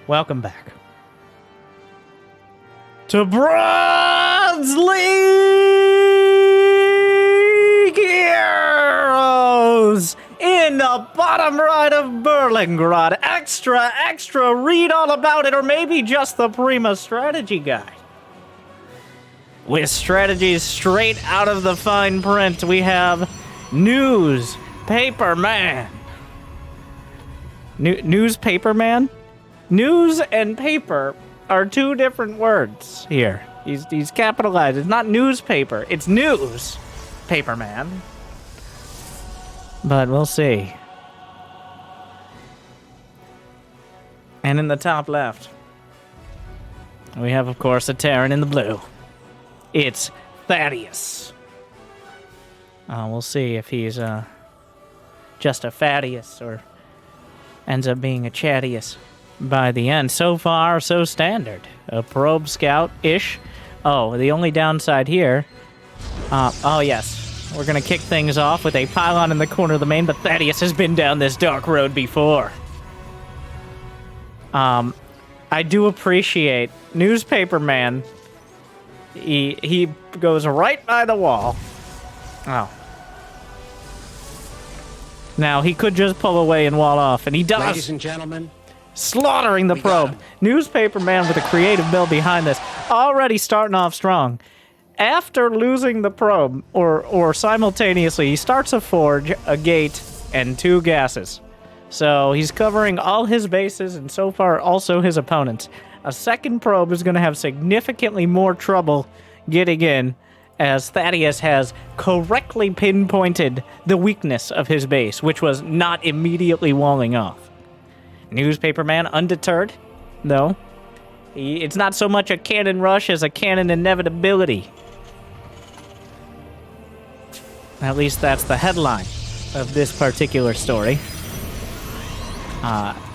welcome back to Bronze League Heroes in the bottom right of Berlingrad. Extra, read all about it, or maybe just the Prima strategy guide. With strategies straight out of the fine print, we have Newspaperman. Newspaperman? News and paper are two different words here. He's capitalized. It's not newspaper. It's news. Paperman. But we'll see. And in the top left, we have, of course, a Terran in the blue. It's Thaddeus. We'll see if he's just a Thaddeus or ends up being a Chattius by the end. So far, so standard. A probe scout-ish. Oh, the only downside here... oh, yes. We're going to kick things off with a pylon in the corner of the main, but Thaddeus has been down this dark road before. I do appreciate Newspaperman. He goes right by the wall. Oh. Now, he could just pull away and wall off, and he does. Ladies and gentlemen, slaughtering the probe. Newspaperman with a creative build behind this, already starting off strong. After losing the probe, or simultaneously, he starts a forge, a gate, and 2 gases. So he's covering all his bases, and so far also his opponents. A second probe is going to have significantly more trouble getting in, as Thaddeus has correctly pinpointed the weakness of his base, which was not immediately walling off. Newspaperman undeterred, though. It's not so much a cannon rush as a cannon inevitability. At least that's the headline of this particular story.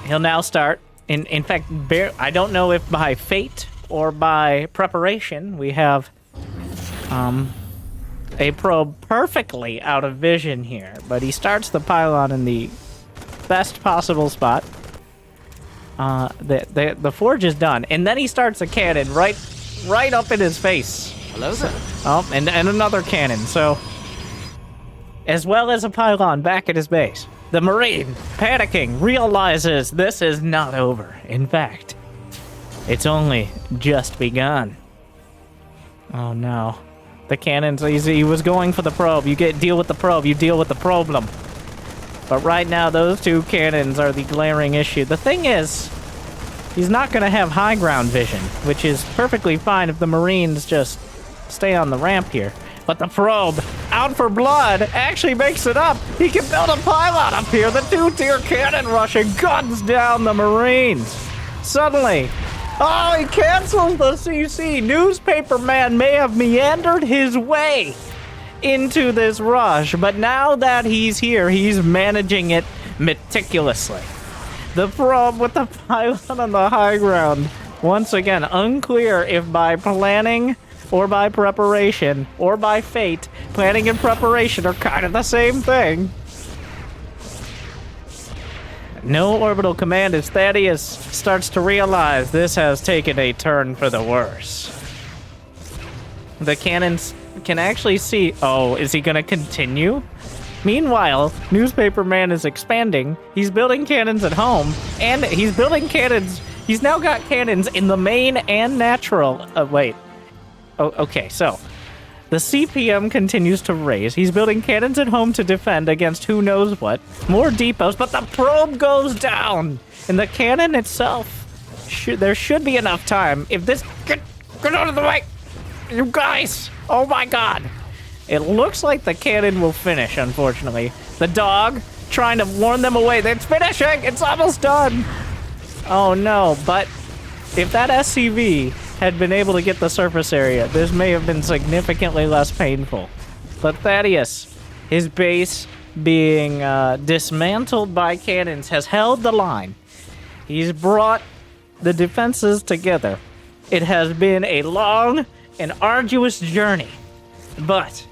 He'll now start. In fact, I don't know if by fate or by preparation we have a probe perfectly out of vision here, but he starts the pylon in the best possible spot. The forge is done, and then he starts a cannon right up in his face. hello there. Oh, and another cannon, so... as well as a pylon back at his base. The Marine, panicking, realizes this is not over. In fact, it's only just begun. Oh no. The cannons, he was going for the probe. You deal with the probe, you deal with the problem. But right now, those 2 cannons are the glaring issue. The thing is, he's not going to have high ground vision, which is perfectly fine if the Marines just stay on the ramp here. But the probe, out for blood, actually makes it up. He can build a pylon up here. The 2-tier cannon rushing guns down the Marines. Suddenly, oh, he cancels the CC. Newspaperman may have meandered his way into this rush, but now that he's here, he's managing it meticulously. The probe with the pylon on the high ground. Once again, unclear if by planning or by preparation, or by fate. Planning and preparation are kind of the same thing. No orbital command as Thaddeus starts to realize this has taken a turn for the worse. The cannons can actually see... oh, is he going to continue? Meanwhile, Newspaperman is expanding. He's building cannons at home, and he's building cannons... he's now got cannons in the main and natural... wait. Oh, okay, so the CPM continues to raise. He's building cannons at home to defend against who knows what. More depots, but the probe goes down. And the cannon itself, there should be enough time. If this... Get out of the way! You guys! Oh my god! It looks like the cannon will finish, unfortunately. The dog trying to warn them away. It's finishing! It's almost done! Oh no, but if that SCV had been able to get the surface area, this may have been significantly less painful. But Thaddeus, his base being dismantled by cannons, has held the line. He's brought the defenses together. It has been a long and arduous journey. But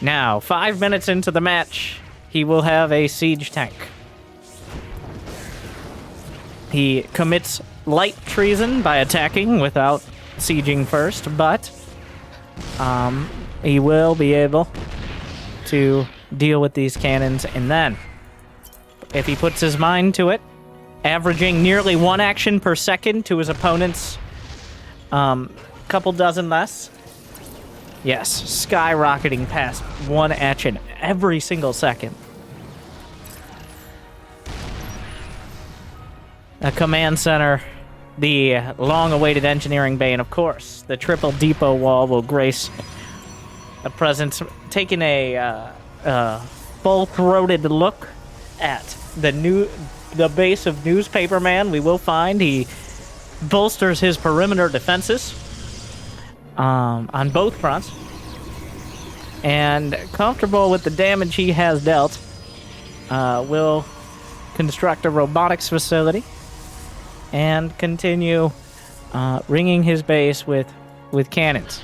now, 5 minutes into the match, he will have a siege tank. He commits light treason by attacking without sieging first, but he will be able to deal with these cannons, and then, if he puts his mind to it, averaging nearly 1 action per second to his opponent's couple dozen less. Yes, skyrocketing past 1 action every single second. A command center, the long-awaited engineering bay, and of course, the triple depot wall will grace a presence. Taking a full-throated look at the base of Newspaperman, we will find he bolsters his perimeter defenses on both fronts, and comfortable with the damage he has dealt, will construct a robotics facility and continue ringing his base with cannons.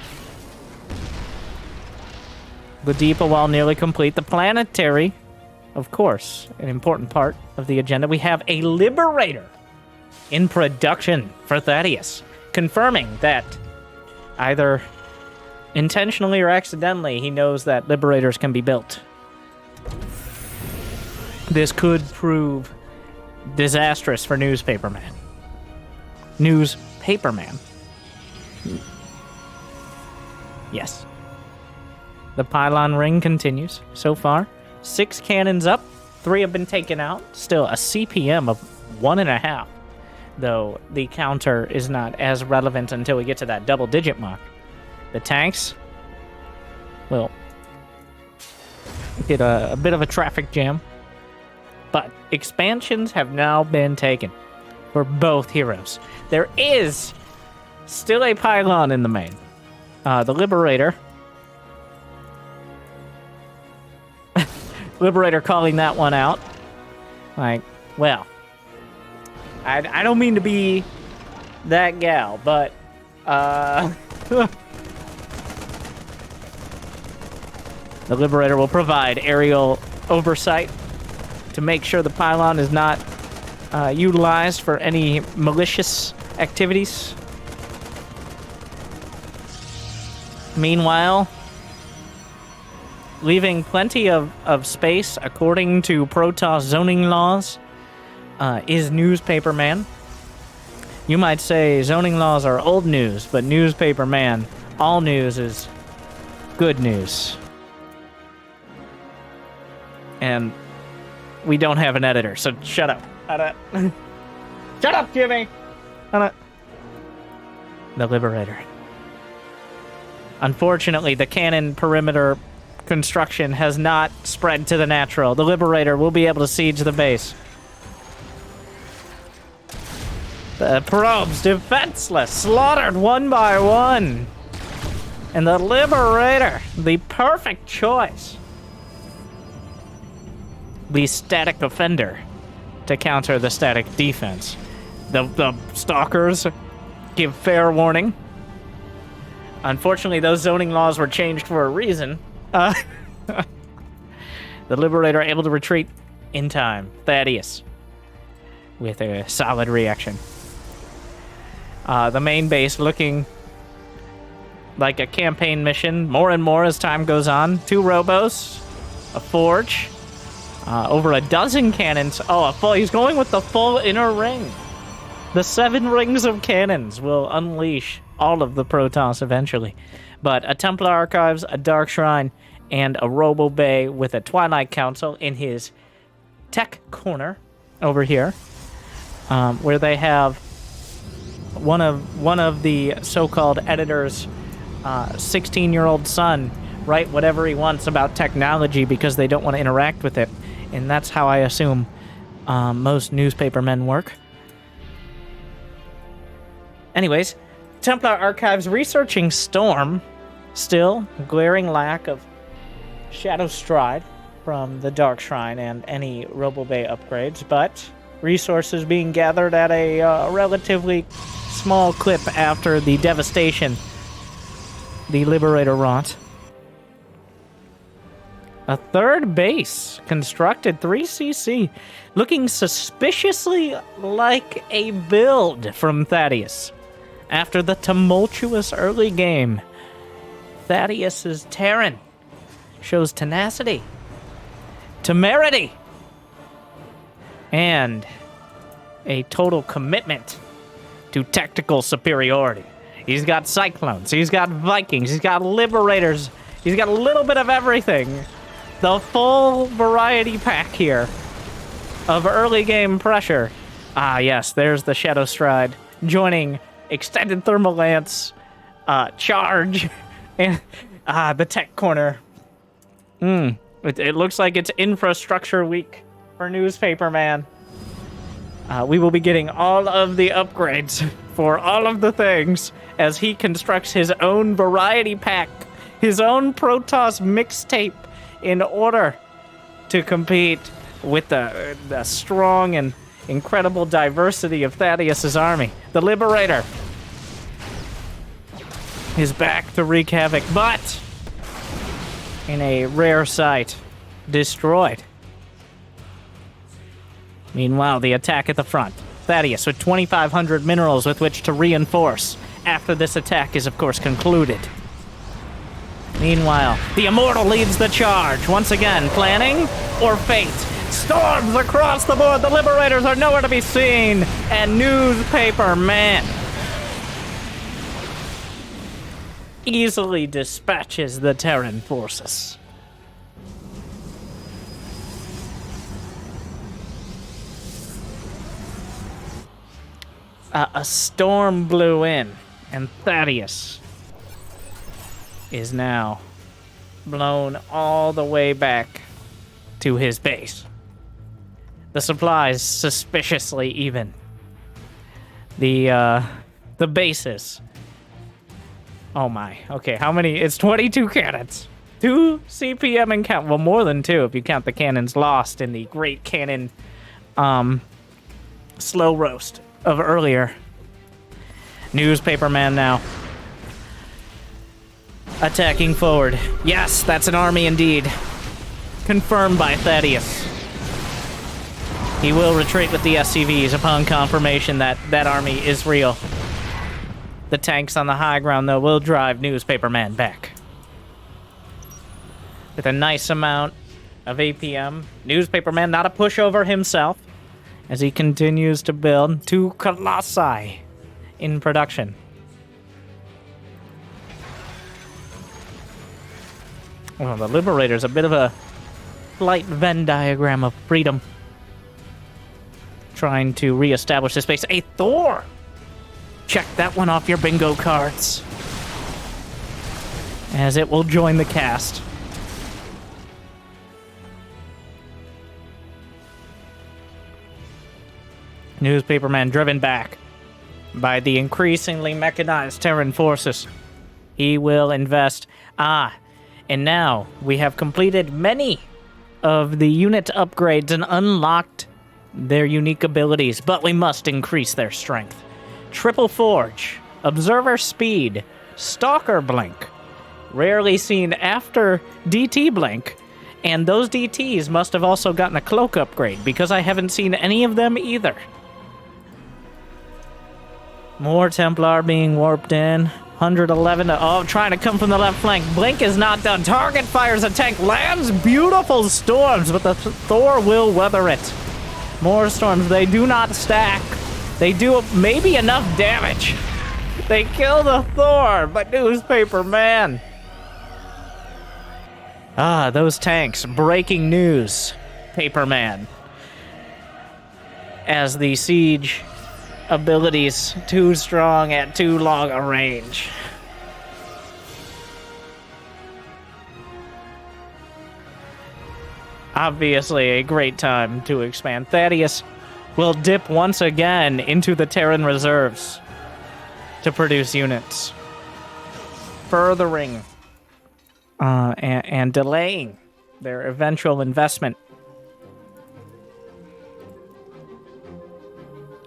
The depot wall nearly complete. The planetary, of course, an important part of the agenda. We have a Liberator in production for Thaddeus, confirming that either intentionally or accidentally, he knows that Liberators can be built. This could prove disastrous for Newspaperman. Newspaperman. Yes. The pylon ring continues. So far, 6 cannons up, 3 have been taken out. Still a CPM of 1.5, though the counter is not as relevant until we get to that double-digit mark. The tanks will get a bit of a traffic jam, but expansions have now been taken for both heroes. There is still a pylon in the main. The Liberator. Liberator calling that one out. Like, well, I don't mean to be that gal, but the Liberator will provide aerial oversight to make sure the pylon is not utilized for any malicious activities. Meanwhile, leaving plenty of space according to Protoss zoning laws is Newspaperman. You might say zoning laws are old news, but Newspaperman, all news is good news. And we don't have an editor, so shut up. Shut up, Jimmy! The Liberator. Unfortunately, the cannon perimeter construction has not spread to the natural. The Liberator will be able to siege the base. The probes, defenseless, slaughtered one by one. And the Liberator, the perfect choice. The static offender to counter the static defense. The stalkers give fair warning. Unfortunately, those zoning laws were changed for a reason. The Liberator able to retreat in time. Thaddeus with a solid reaction. The main base looking like a campaign mission more and more as time goes on. 2 robos, a forge, over a dozen cannons. Oh, he's going with the full inner ring. The 7 rings of cannons will unleash all of the Protoss eventually. But a Templar Archives, a Dark Shrine, and a Robo Bay with a Twilight Council in his tech corner over here, where they have one of the so-called editor's 16-year-old son write whatever he wants about technology because they don't want to interact with it. And that's how I assume most Newspapermen work. Anyways, Templar Archives researching Storm. Still, glaring lack of Shadow Stride from the Dark Shrine and any Robo Bay upgrades, but resources being gathered at a relatively small clip after the devastation the Liberator wrought. A third base, constructed 3cc, looking suspiciously like a build from Thaddeus. After the tumultuous early game, Thaddeus's Terran shows tenacity, temerity, and a total commitment to tactical superiority. He's got Cyclones, he's got Vikings, he's got Liberators, he's got a little bit of everything. The full variety pack here of early game pressure. Ah, yes, there's the Shadow Stride joining Extended Thermal Lance, Charge, and the Tech Corner. It looks like it's infrastructure week for Newspaperman. We will be getting all of the upgrades for all of the things as he constructs his own variety pack, his own Protoss mixtape, in order to compete with the strong and incredible diversity of Thaddeus's army. The Liberator is back to wreak havoc, but in a rare sight, destroyed. Meanwhile, the attack at the front. Thaddeus with 2,500 minerals with which to reinforce after this attack is, of course, concluded. Meanwhile, the Immortal leads the charge. Once again, planning or fate? Storms across the board. The Liberators are nowhere to be seen. And Newspaperman easily dispatches the Terran forces. A storm blew in, and Thaddeus is now blown all the way back to his base. The supplies suspiciously even. The bases. Oh my. Okay, how many? It's 22 cannons. 2 CPM and count. Well, more than 2 if you count the cannons lost in the Great Cannon slow roast of earlier. Newspaperman now attacking forward. Yes, that's an army indeed. Confirmed by Thaddeus. He will retreat with the SCVs upon confirmation that that army is real. The tanks on the high ground, though, will drive Newspaperman back. With a nice amount of APM. Newspaperman not a pushover himself as he continues to build 2 Colossi in production. Well, the Liberator's a bit of a slight Venn diagram of freedom. Trying to reestablish this base. A Thor! Check that one off your bingo cards, as it will join the cast. Newspaperman driven back by the increasingly mechanized Terran forces. He will invest. And now we have completed many of the unit upgrades and unlocked their unique abilities, but we must increase their strength. Triple Forge, Observer Speed, Stalker Blink, rarely seen after DT Blink, and those DTs must have also gotten a cloak upgrade, because I haven't seen any of them either. More Templar being warped in. 111 to, trying to come from the left flank. Blink is not done. Target fires a tank, lands beautiful storms, but the Thor will weather it. More storms, they do not stack. They do maybe enough damage. They kill the Thor, but Newspaperman. Those tanks. Breaking news, Paperman. As the siege abilities too strong at too long a range. Obviously a great time to expand. Thaddeus will dip once again into the Terran reserves to produce units, furthering and delaying their eventual investment.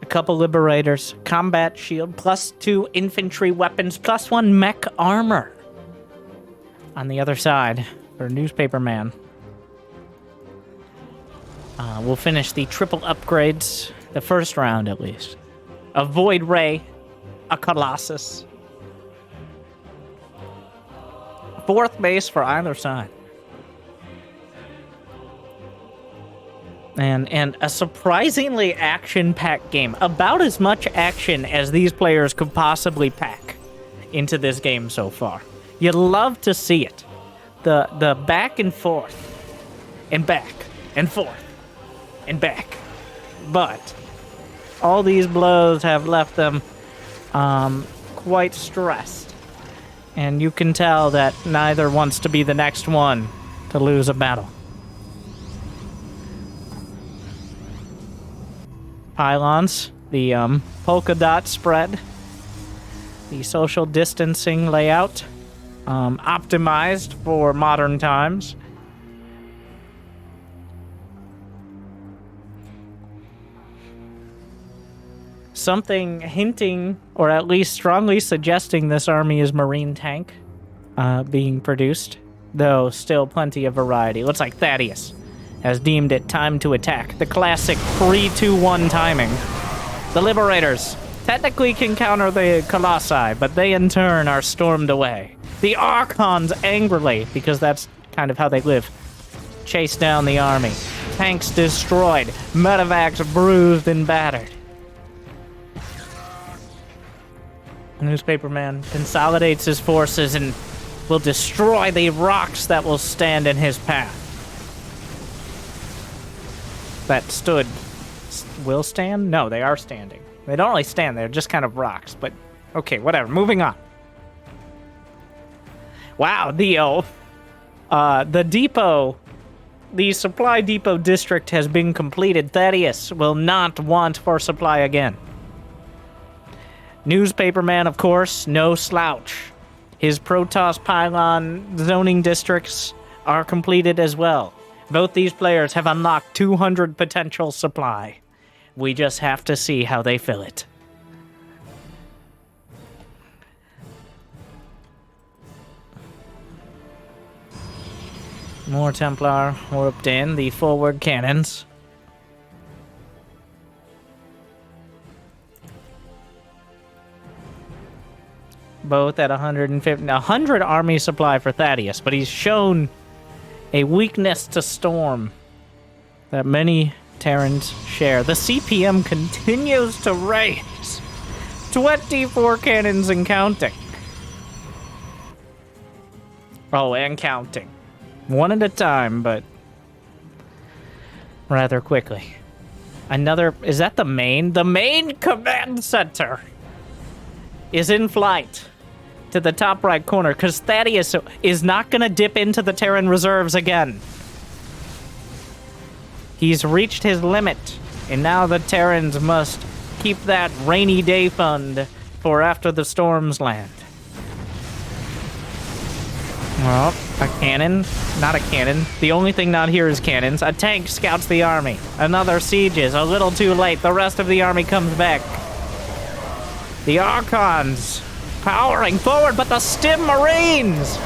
A couple Liberators, combat shield, +2 infantry weapons, +1 mech armor. On the other side, for Newspaperman, we'll finish the triple upgrades, the first round at least. A Void Ray, a Colossus. 4th base for either side. And a surprisingly action-packed game. About as much action as these players could possibly pack into this game so far. You'd love to see it. The back and forth. And back. And forth. And back. But all these blows have left them quite stressed. And you can tell that neither wants to be the next one to lose a battle. Pylons, the polka dot spread, the social distancing layout, optimized for modern times. Something hinting, or at least strongly suggesting this army is Marine tank being produced, though still plenty of variety. Looks like Thaddeus has deemed it time to attack. The classic 3-2-1 timing. The Liberators technically can counter the Colossi, but they in turn are stormed away. The Archons angrily, because that's kind of how they live, chase down the army. Tanks destroyed. Medevacs bruised and battered. Newspaperman consolidates his forces and will destroy the rocks that will stand in his path. That stood. Will stand? No, they are standing. They don't really stand, they're just kind of rocks, but okay, whatever. Moving on. Wow, the depot, the supply depot district has been completed. Thaddeus will not want for supply again. Newspaperman, of course, no slouch. His Protoss pylon zoning districts are completed as well. Both these players have unlocked 200 potential supply. We just have to see how they fill it. More Templar warped in, the forward cannons. Both at 100 army supply for Thaddeus, but he's shown a weakness to storm that many Terrans share. The CPM continues to raise. 24 cannons and counting. Oh, and counting. One at a time, but rather quickly. Another, is that the main? The main command center is in flight to the top right corner, because Thaddeus is not going to dip into the Terran reserves again. He's reached his limit, and now the Terrans must keep that rainy day fund for after the storms land. Well, a cannon. Not a cannon. The only thing not here is cannons. A tank scouts the army. Another siege is a little too late. The rest of the army comes back. The Archons powering forward, but the Stim Marines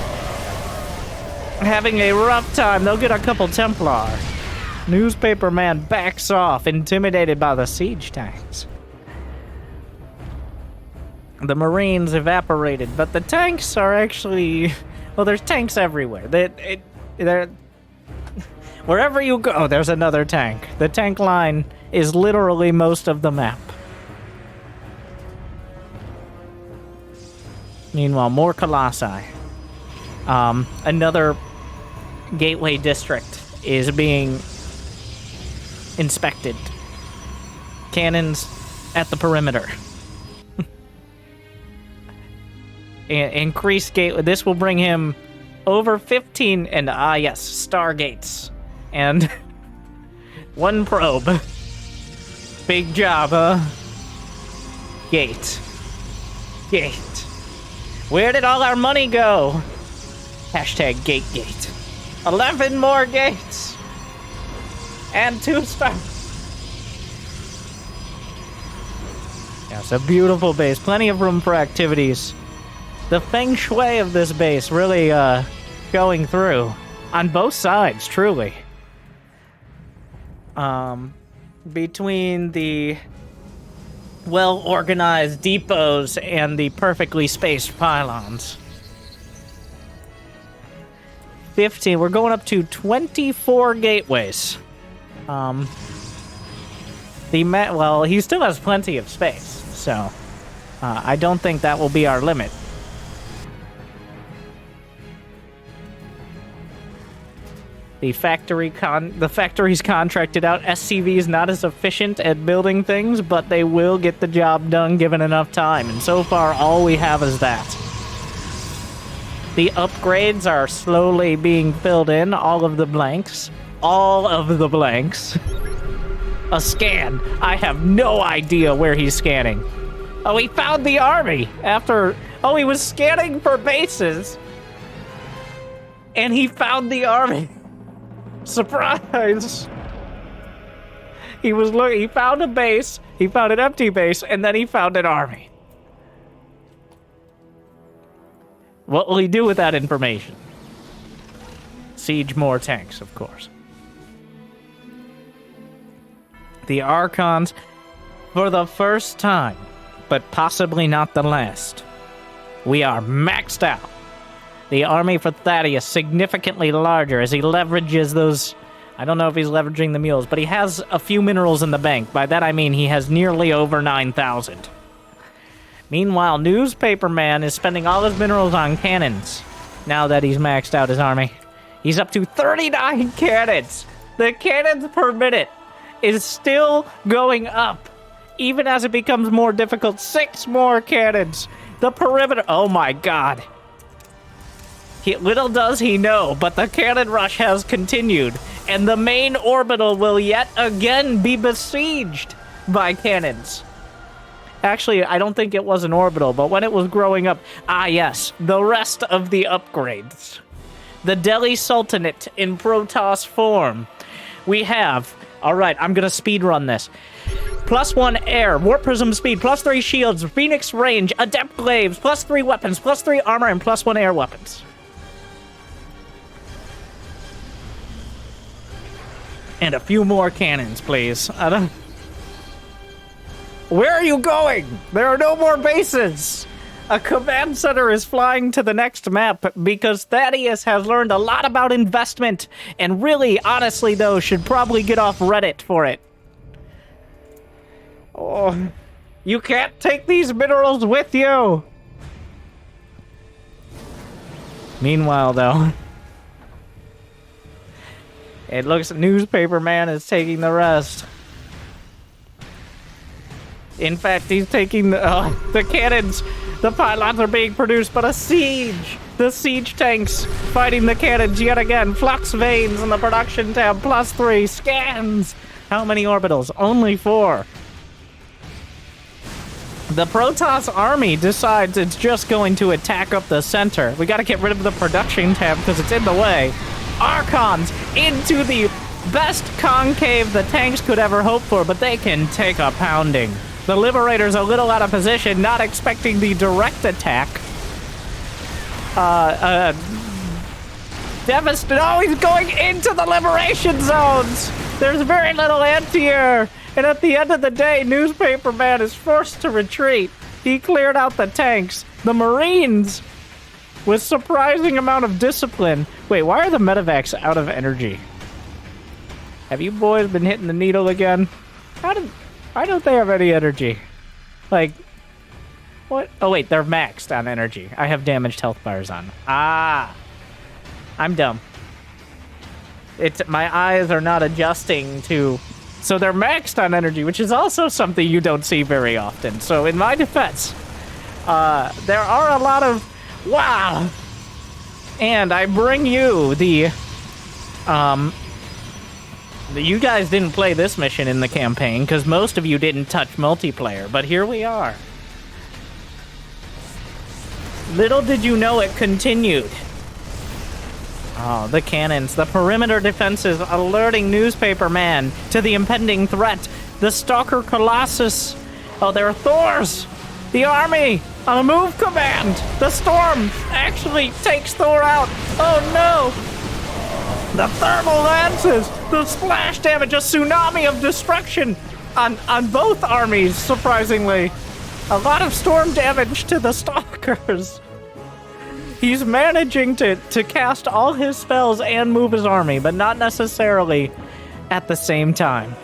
having a rough time. They'll get a couple Templar. Newspaperman backs off, intimidated by the siege tanks. The Marines evaporated, but the tanks are actually... Well, there's tanks everywhere. They're wherever you go, there's another tank. The tank line is literally most of the map. Meanwhile, more Colossi. Another gateway district is being inspected. Cannons at the perimeter. Increased gateway. This will bring him over 15 and yes, stargates. And one probe. Big job, huh? Gate. Where did all our money go? Hashtag gate. 11 more gates. And 2 stars. Yeah, it's a beautiful base. Plenty of room for activities. The feng shui of this base really going through on both sides, truly. between the well-organized depots and the perfectly spaced pylons. 15. We're going up to 24 gateways. Well, he still has plenty of space, so I don't think that will be our limit. The factory's contracted out. SCV is not as efficient at building things, but they will get the job done given enough time. And so far, all we have is that. The upgrades are slowly being filled in. All of the blanks. All of the blanks. A scan. I have no idea where he's scanning. Oh, he found the army after... Oh, he was scanning for bases. And he found the army. Surprise! He found a base, he found an empty base, and then he found an army. What will he do with that information? Siege more tanks, of course. The Archons, for the first time, but possibly not the last, we are maxed out. The army for Thaddeus significantly larger as he leverages those... I don't know if he's leveraging the mules, but he has a few minerals in the bank. By that I mean he has nearly over 9,000. Meanwhile, Newspaperman is spending all his minerals on cannons now that he's maxed out his army. He's up to 39 cannons. The cannons per minute is still going up, even as it becomes more difficult. 6 more cannons. The perimeter... Oh my god. Little does he know, but the cannon rush has continued, and the main orbital will yet again be besieged by cannons. Actually, I don't think it was an orbital, but when it was growing up... Ah, yes, the rest of the upgrades. The Delhi Sultanate in Protoss form. We have... Alright, I'm gonna speedrun this. +1 air, warp prism speed, +3 shields, phoenix range, adept glaives, +3 weapons, +3 armor, and +1 air weapons. And a few more cannons, please. Where are you going? There are no more bases. A command center is flying to the next map because Thaddeus has learned a lot about investment and really, honestly, though, should probably get off Reddit for it. Oh, you can't take these minerals with you. Meanwhile, though... It looks Newspaperman is taking the rest. In fact, he's taking the cannons. The pylons are being produced, but a siege. The siege tanks fighting the cannons yet again. Flux veins in the production tab, +3. Scans. How many orbitals? Only 4. The Protoss army decides it's just going to attack up the center. We gotta get rid of the production tab because it's in the way. Archons into the best concave the tanks could ever hope for, but they can take a pounding. The Liberator's a little out of position, not expecting the direct attack. Devastated. Oh, he's going into the liberation zones! There's very little anti-air, and at the end of the day, Newspaperman is forced to retreat. He cleared out the tanks. The Marines... with surprising amount of discipline. Wait, why are the medevacs out of energy? Have you boys been hitting the needle again? Why don't they have any energy? Like, what? Oh wait, they're maxed on energy. I have damaged health bars on. Ah, I'm dumb. My eyes are not adjusting to... So they're maxed on energy, which is also something you don't see very often. So in my defense, there are a lot of... Wow! And I bring you the... You guys didn't play this mission in the campaign, because most of you didn't touch multiplayer, but here we are. Little did you know it continued. Oh, the cannons. The perimeter defenses alerting Newspaperman to the impending threat. The Stalker Colossus. Oh, there are Thors! The army! On a move command! The storm actually takes Thor out! Oh no! the thermal lances, the splash damage, a tsunami of destruction on both armies, surprisingly. A lot of storm damage to the stalkers. He's managing to cast all his spells and move his army, but not necessarily at the same time.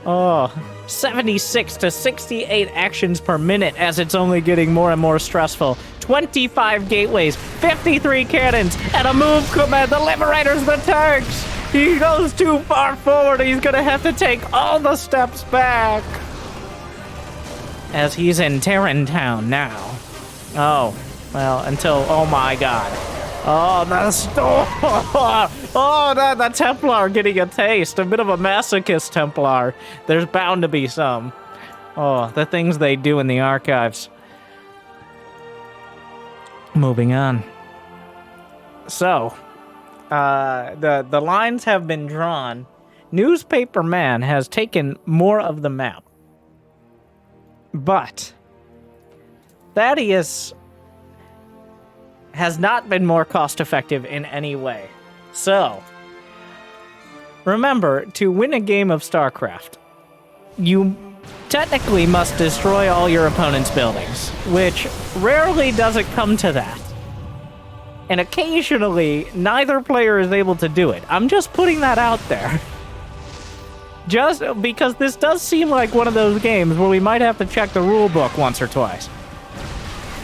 Oh, 76 to 68 actions per minute as it's only getting more and more stressful. 25 gateways, 53 cannons, and a move command. The Liberators, the tanks. He goes too far forward. He's going to have to take all the steps back. As he's in Terran town now. Oh, well, until, oh my god. Oh, the storm. Oh, the Templar getting a taste. A bit of a masochist Templar. There's bound to be some. Oh, the things they do in the archives. Moving on. So, the lines have been drawn. Newspaperman has taken more of the map. But Thaddeus has not been more cost-effective in any way. So, remember, to win a game of StarCraft, you technically must destroy all your opponent's buildings, which rarely does it come to that. And occasionally, neither player is able to do it. I'm just putting that out there. Just because this does seem like one of those games where we might have to check the rule book once or twice.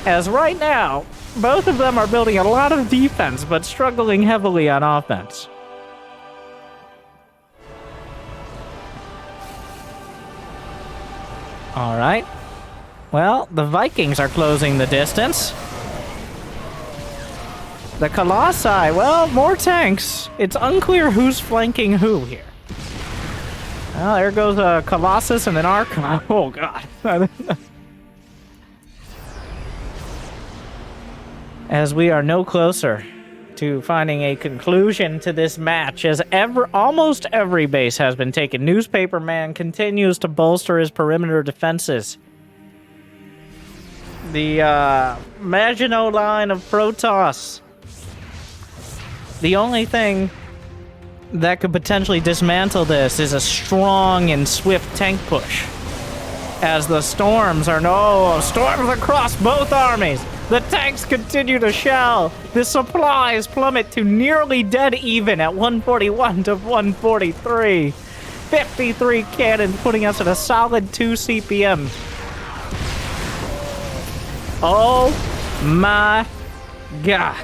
As right now, both of them are building a lot of defense, but struggling heavily on offense. All right. Well, the Vikings are closing the distance. The Colossi, well, more tanks. It's unclear who's flanking who here. Well, there goes a Colossus and an Archon. Oh, God. As we are no closer to finding a conclusion to this match, as almost every base has been taken. Newspaperman continues to bolster his perimeter defenses. The Maginot line of Protoss. The only thing that could potentially dismantle this is a strong and swift tank push. As the storms storms across both armies. The tanks continue to shell. The supplies plummet to nearly dead even at 141 to 143. 53 cannons putting us at a solid 2 CPM. Oh my god.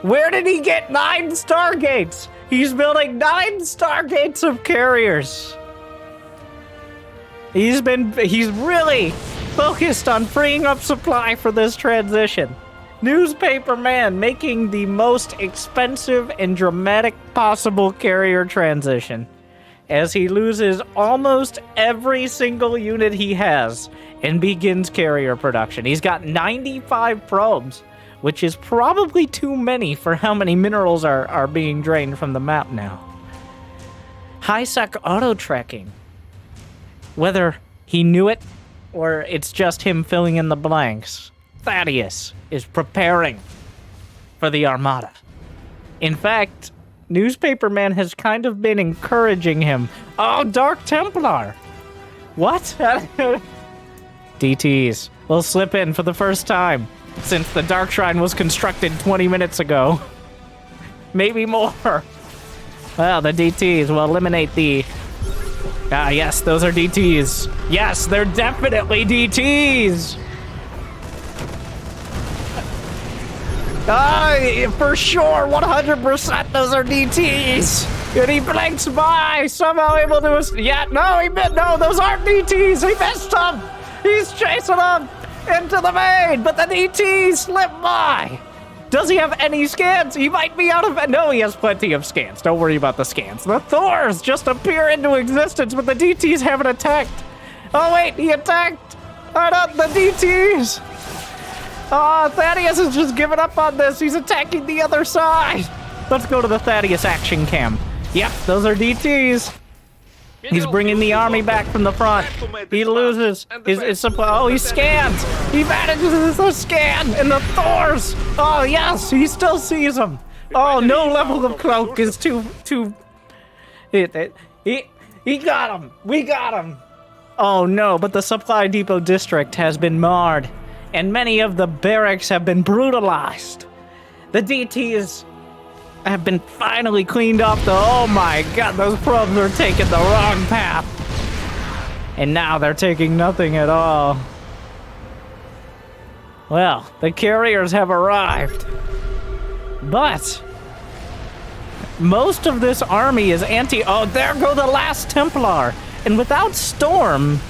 Where did he get 9 Stargates? He's building 9 Stargates of carriers. He's really focused on freeing up supply for this transition. Newspaperman making the most expensive and dramatic possible carrier transition, as he loses almost every single unit he has and begins carrier production. He's got 95 probes, which is probably too many for how many minerals are being drained from the map now. High-sec auto-tracking. Whether he knew it or it's just him filling in the blanks, Thaddeus is preparing for the Armada. In fact, Newspaperman has kind of been encouraging him. Oh, Dark Templar! What? DTs will slip in for the first time since the Dark Shrine was constructed 20 minutes ago. Maybe more. Well, the DTs will eliminate the... Ah, yes, those are DTs. Yes, they're definitely DTs! For sure, 100% those are DTs! And he blinks by, somehow able to... Yeah, no, those aren't DTs! He missed them! He's chasing them into the main, but the DTs slip by! Does he have any scans? He might be out of... No, he has plenty of scans. Don't worry about the scans. The Thors just appear into existence, but the DTs haven't attacked. Oh, wait, he attacked. Oh, no, the DTs. Oh, Thaddeus has just given up on this. He's attacking the other side. Let's go to the Thaddeus action cam. Yep, those are DTs. He's bringing the army back from the front. He loses his supply. Oh, he scans. He manages to scan. And the Thors. Oh, yes, he still sees them. Oh, no level of cloak is too... He got him! We got him! Oh no, but the supply depot district has been marred, and many of the barracks have been brutalized. The DTs have been finally cleaned off the... Oh my god, those probes are taking the wrong path. And now they're taking nothing at all. Well, the carriers have arrived. But most of this army is anti... Oh, there go the last Templar. And without Storm,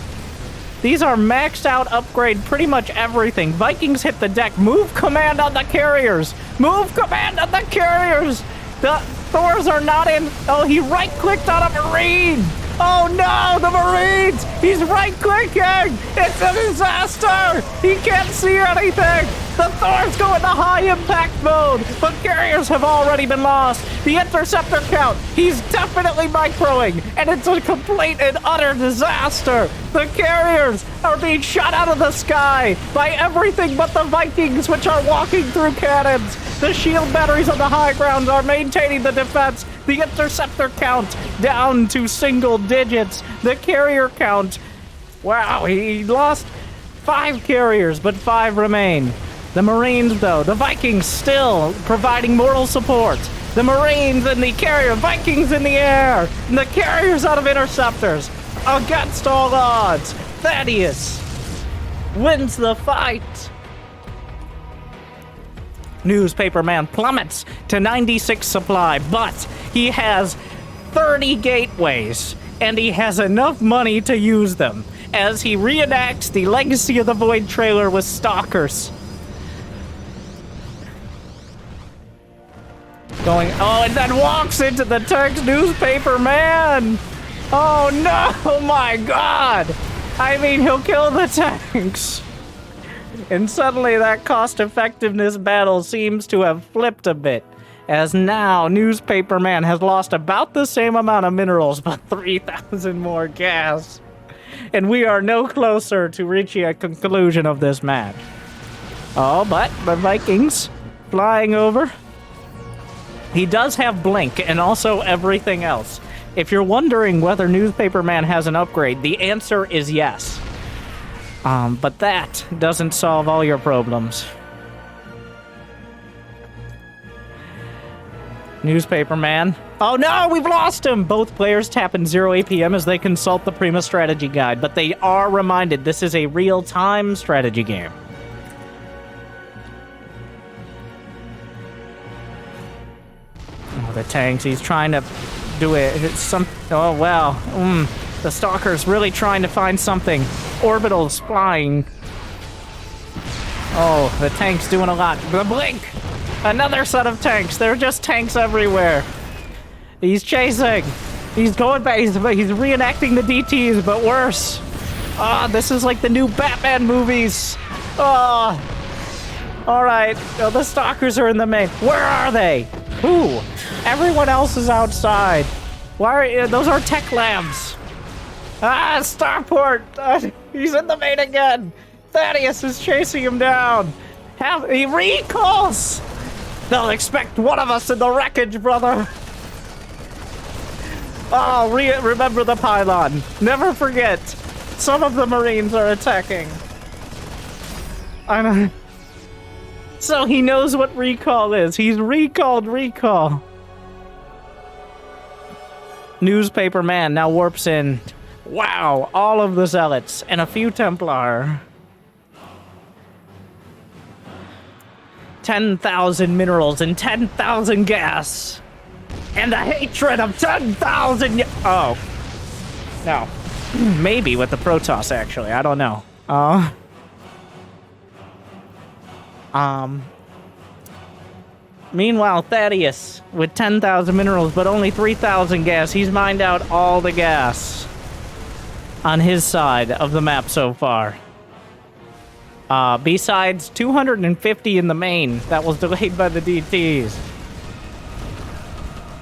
these are maxed out upgrade pretty much everything. Vikings hit the deck. Move command on the carriers. Move command on the carriers. The Thors are not in... Oh, he right-clicked on a Marine. Oh no, the Marines! He's right-clicking! It's a disaster! He can't see anything! The Thors go into high-impact mode, but carriers have already been lost. The interceptor count, he's definitely microing, and it's a complete and utter disaster. The carriers are being shot out of the sky by everything but the Vikings, which are walking through cannons. The shield batteries on the high ground are maintaining the defense. The interceptor count down to single digits. The carrier count, wow, he lost 5 carriers, but 5 remain. The Marines, though, the Vikings still providing moral support. The Marines in the carrier, Vikings in the air, and the carriers out of interceptors. Against all odds, Thaddeus wins the fight. Newspaperman plummets to 96 supply, but he has 30 gateways, and he has enough money to use them as he reenacts the Legacy of the Void trailer with Stalkers. And then walks into the tanks. Newspaperman! Oh no, oh my god! I mean, he'll kill the tanks. And suddenly that cost-effectiveness battle seems to have flipped a bit, as now Newspaperman has lost about the same amount of minerals, but 3,000 more gas. And we are no closer to reaching a conclusion of this match. Oh, but the Vikings flying over. He does have Blink and also everything else. If you're wondering whether Newspaperman has an upgrade, the answer is yes. But that doesn't solve all your problems. Newspaperman. Oh no, we've lost him! Both players tap in 0 APM as they consult the Prima strategy guide, but they are reminded this is a real-time strategy game. Oh, the tanks, he's trying to do it. Oh, wow. The Stalker's really trying to find something. Orbitals flying. Oh, the tank's doing a lot. The Blink! Another set of tanks. There are just tanks everywhere. He's chasing. He's going back. He's reenacting the DTs, but worse. This is like the new Batman movies. All right. Oh, the Stalkers are in the main. Where are they? Who? Everyone else is outside. Why? Those are tech labs. Starport! He's in the main again! Thaddeus is chasing him down! He recalls! They'll expect one of us in the wreckage, brother! Oh, remember the pylon. Never forget. Some of the Marines are attacking. So he knows what recall is. He's recalled recall. Newspaperman now warps in. Wow, all of the Zealots and a few Templar. 10,000 minerals and 10,000 gas. And the hatred of 10,000... Oh. No. Maybe with the Protoss, actually. I don't know. Meanwhile, Thaddeus, with 10,000 minerals, but only 3,000 gas. He's mined out all the gas on his side of the map so far. Besides 250 in the main that was delayed by the DTs.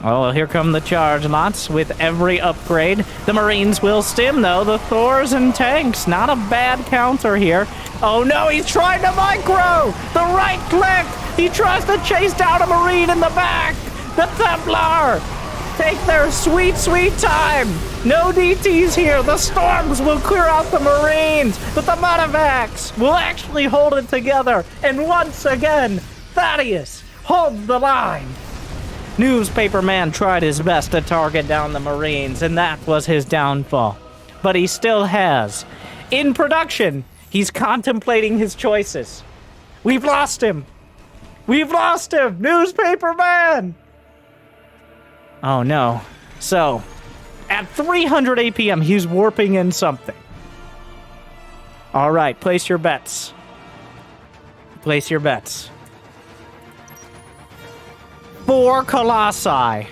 Oh, here come the charge lots with every upgrade. The Marines will stim, though. The Thors and tanks. Not a bad counter here. Oh, no, he's trying to micro! The right click! He tries to chase down a Marine in the back. The Templar take their sweet, sweet time. No DTs here. The Storms will clear out the Marines, but the Medevacs will actually hold it together. And once again, Thaddeus holds the line. Newspaperman tried his best to target down the Marines, and that was his downfall. But he still has. In production, he's contemplating his choices. We've lost him. We've lost him, Newspaperman! Oh no. So, at 300 APM, he's warping in something. All right, place your bets. Place your bets. 4 Colossi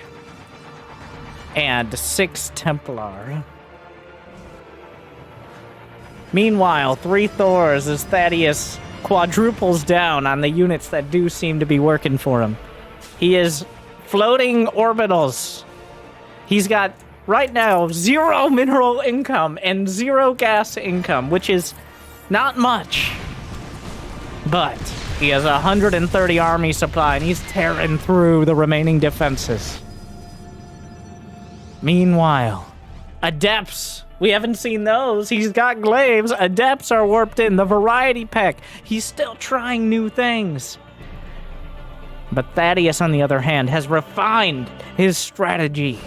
and 6 Templar. Meanwhile, 3 Thors as Thaddeus quadruples down on the units that do seem to be working for him. He is floating orbitals. He's got, right now, 0 mineral income and 0 gas income, which is not much. But he has 130 army supply, and he's tearing through the remaining defenses. Meanwhile, Adepts. We haven't seen those. He's got glaives. Adepts are warped in. The variety pack. He's still trying new things. But Thaddeus, on the other hand, has refined his strategy.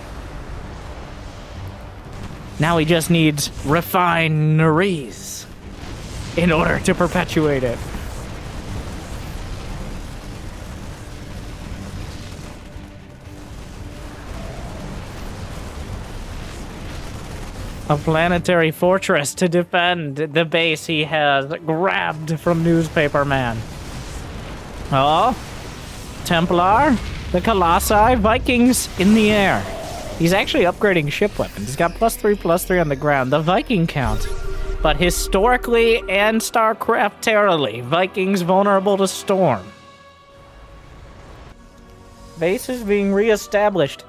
Now he just needs refineries in order to perpetuate it. A planetary fortress to defend the base he has grabbed from Newspaperman. Oh, Templar, the Colossi, Vikings in the air. He's actually upgrading ship weapons. He's got +3/+3 on the ground. The Viking count. But historically and StarCraft-terally, Vikings vulnerable to storm. Base is being reestablished.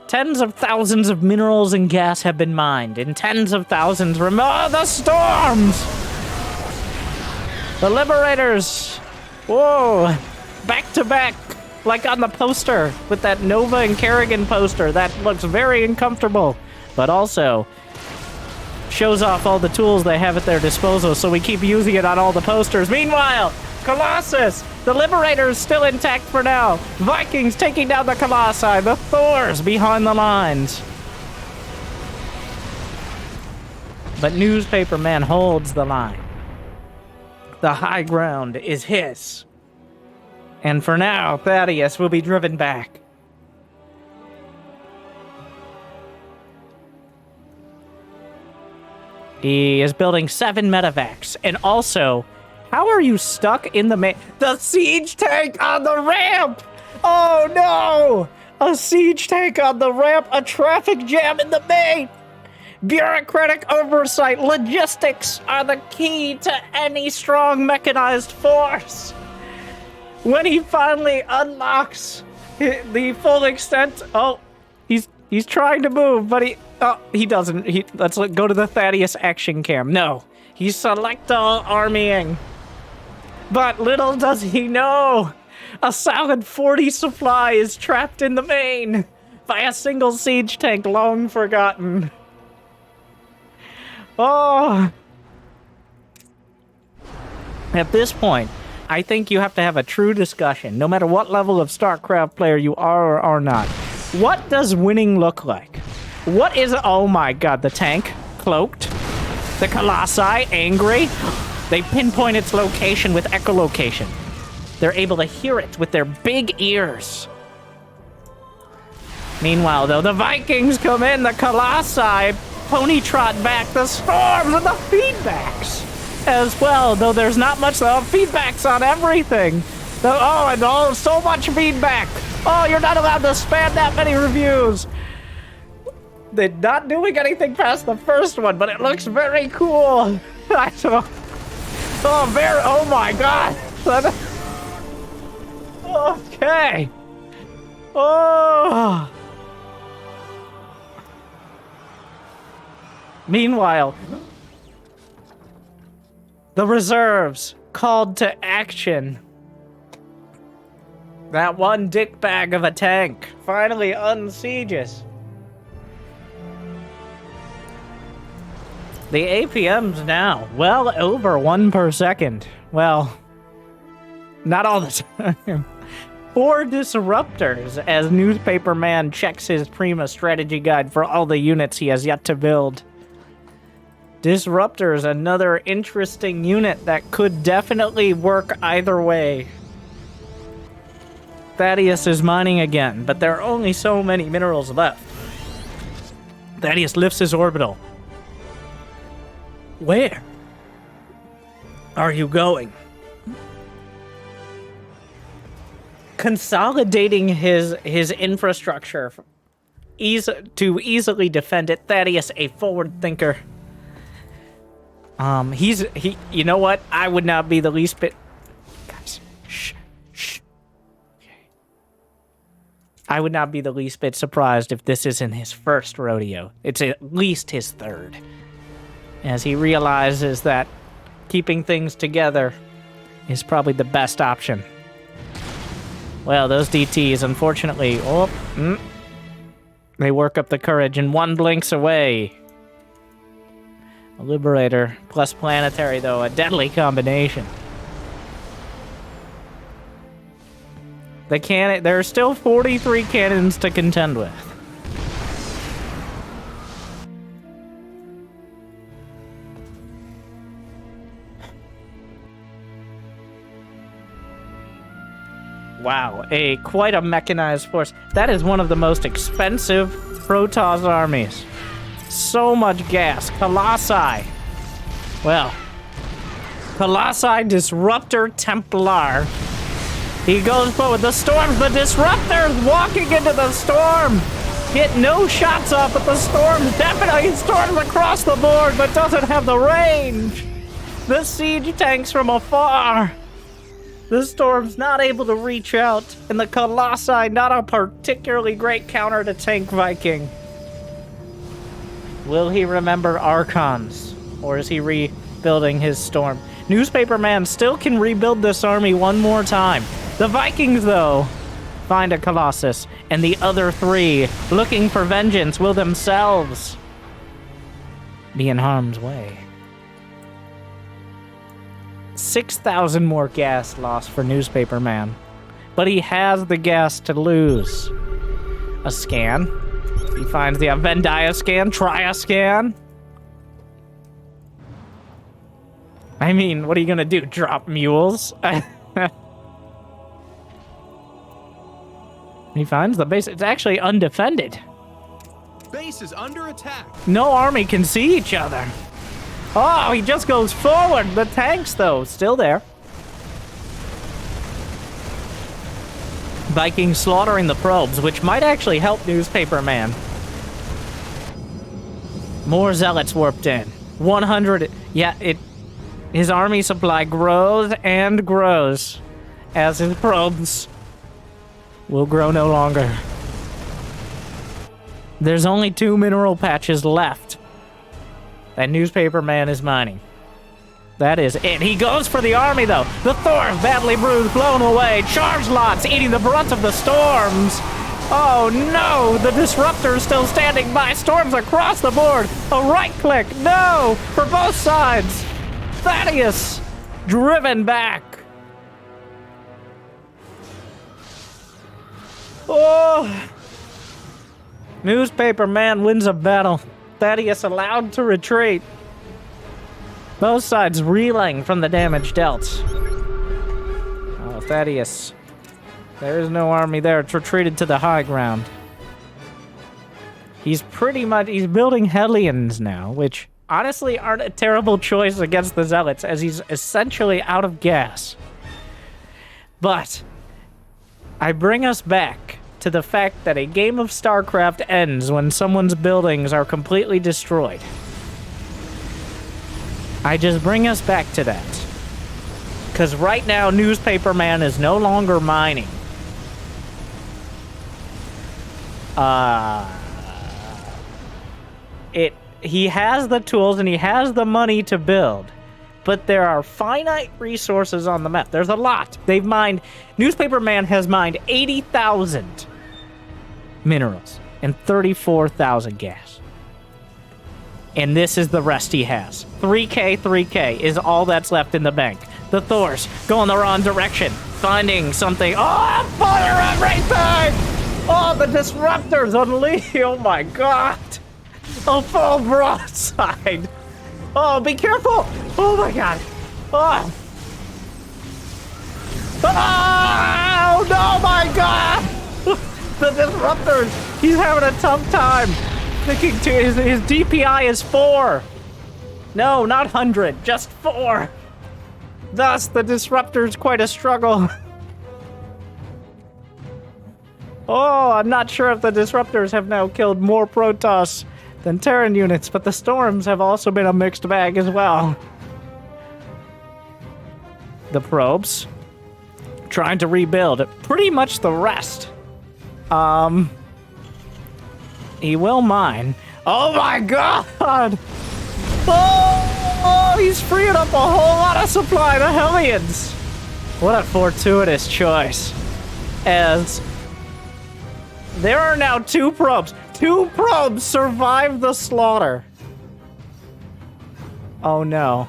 Tens of thousands of minerals and gas have been mined, and tens of thousands the storms! The Liberators! Whoa! Back to back, like on the poster, with that Nova and Kerrigan poster. That looks very uncomfortable, but also shows off all the tools they have at their disposal, so we keep using it on all the posters. Meanwhile, Colossus! The Liberator is still intact for now. Vikings taking down the Colossi. The Thors behind the lines. But Newspaperman holds the line. The high ground is his. And for now, Thaddeus will be driven back. He is building 7 medevacs, and also, how are you stuck in the siege tank on the ramp? Oh no! A siege tank on the ramp, a traffic jam in the main! Bureaucratic oversight, logistics are the key to any strong mechanized force. When he finally unlocks the full extent, he's trying to move, but he doesn't. Let's go to the Thaddeus action cam. No, he's select all armying. But little does he know, a solid 40 supply is trapped in the main by a single siege tank long forgotten. Oh. At this point, I think you have to have a true discussion, no matter what level of StarCraft player you are or are not. What does winning look like? What is, oh my god, the tank, cloaked, the Colossi, angry. They pinpoint its location with echolocation. They're able to hear it with their big ears. Meanwhile, though, the Vikings come in, the Colossi pony trot back, the storms and the feedbacks as well, though there's not much feedbacks on everything. So much feedback. Oh, you're not allowed to spam that many reviews. They're not doing anything past the first one, but it looks very cool. I don't. Oh my god. Okay. Oh. Meanwhile, the reserves called to action. That one dickbag of a tank finally unsieges. The APM's now well over 1 per second. Well, not all the time. 4 disruptors as Newspaperman checks his Prima strategy guide for all the units he has yet to build. Disruptors, another interesting unit that could definitely work either way. Thaddeus is mining again, but there are only so many minerals left. Thaddeus lifts his orbital. Where are you going? Consolidating his infrastructure to easily defend it. Thaddeus, a forward thinker. You know what? I would not be the least bit. Guys, shh. Okay. I would not be the least bit surprised if this isn't his first rodeo. It's at least his third. As he realizes that keeping things together is probably the best option. Well, those DTs, unfortunately, they work up the courage, and one blinks away. A Liberator plus planetary, though, a deadly combination. There are still 43 cannons to contend with. Wow, quite a mechanized force. That is one of the most expensive Protoss armies. So much gas. Colossi. Well, Colossi, Disruptor, Templar. He goes forward. The storms, the Disruptors walking into the storm. Hit no shots off, but the storms definitely storms across the board, but doesn't have the range. The siege tanks from afar. The storm's not able to reach out, and the Colossi, not a particularly great counter to tank Viking. Will he remember Archons, or is he rebuilding his storm? Newspaperman still can rebuild this army one more time. The Vikings, though, find a Colossus, and the other 3, looking for vengeance, will themselves be in harm's way. 6,000 more gas lost for Newspaperman, but he has the gas to lose. A scan. He finds the Vendia scan. Try a scan. I mean, what are you gonna do? Drop mules? He finds the base. It's actually undefended. Base is under attack. No army can see each other. Oh, he just goes forward. The tanks, though, still there. Vikings slaughtering the probes, which might actually help Newspaperman. More zealots warped in. 100. Yeah, his army supply grows and grows as his probes will grow no longer. There's only 2 mineral patches left that Newspaperman is mining. That is it. He goes for the army, though. The Thor, badly bruised, blown away. Charge lots, eating the brunt of the storms. Oh, no! The Disruptor's still standing by. Storms across the board. A right-click. No! For both sides. Thaddeus, driven back. Oh! Newspaperman wins a battle. Thaddeus allowed to retreat. Both sides reeling from the damage dealt. Oh, Thaddeus. There is no army there. It's retreated to the high ground. He's building Hellions now, which honestly aren't a terrible choice against the Zealots, as he's essentially out of gas. But I bring us back to the fact that a game of StarCraft ends when someone's buildings are completely destroyed. I just bring us back to that. Because right now, Newspaperman is no longer mining. He has the tools and he has the money to build. but there are finite resources on the map. There's a lot. They've mined... Newspaperman has mined 80,000 minerals and 34,000 gas. And this is the rest he has. 3K is all that's left in the bank. The Thors go in the wrong direction, finding something. Oh, fire everything! Oh, the disruptors unleash. Oh my god. A full broadside. Oh, be careful. Oh my god. Oh. Oh, no, my god. The disruptors. He's having a tough time. Thinking his DPI is 4. No, not 100, just 4. Thus, the disruptor's quite a struggle. Oh, I'm not sure if the disruptors have now killed more Protoss than Terran units, but the storms have also been a mixed bag as well. The probes trying to rebuild pretty much the rest. He will mine. Oh my god! Oh, he's freeing up a whole lot of supply to Hellions. What a fortuitous choice. As there are now 2 probes. 2 probes survived the slaughter. Oh no.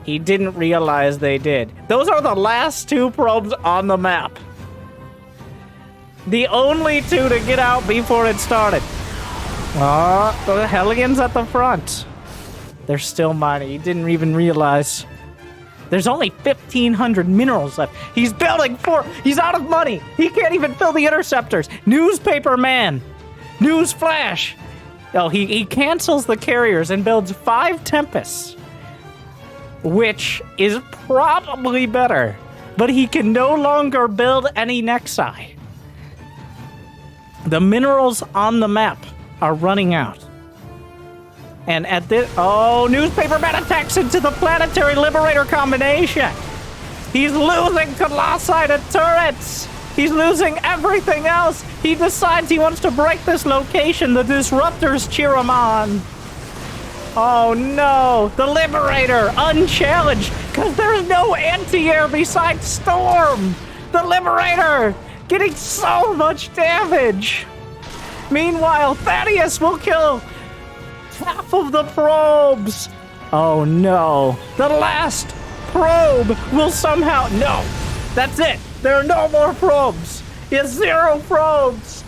He didn't realize they did. Those are the last 2 probes on the map. The only 2 to get out before it started. Oh, the Hellions at the front. They're still mining. He didn't even realize. There's only 1,500 minerals left. He's building 4. He's out of money. He can't even fill the interceptors. Newspaperman. Newsflash. Oh, he cancels the carriers and builds 5 Tempests. Which is probably better. But he can no longer build any Nexi. The minerals on the map are running out. And at this... Oh, Newspaperman attacks into the planetary Liberator combination. He's losing Colossi to turrets. He's losing everything else. He decides he wants to break this location. The disruptors cheer him on. Oh no, the Liberator unchallenged because there's no anti-air besides Storm. The Liberator getting so much damage. Meanwhile, Thaddeus will kill half of the probes. Oh no, the last probe will somehow... No, that's it. There are no more probes. He has 0 probes.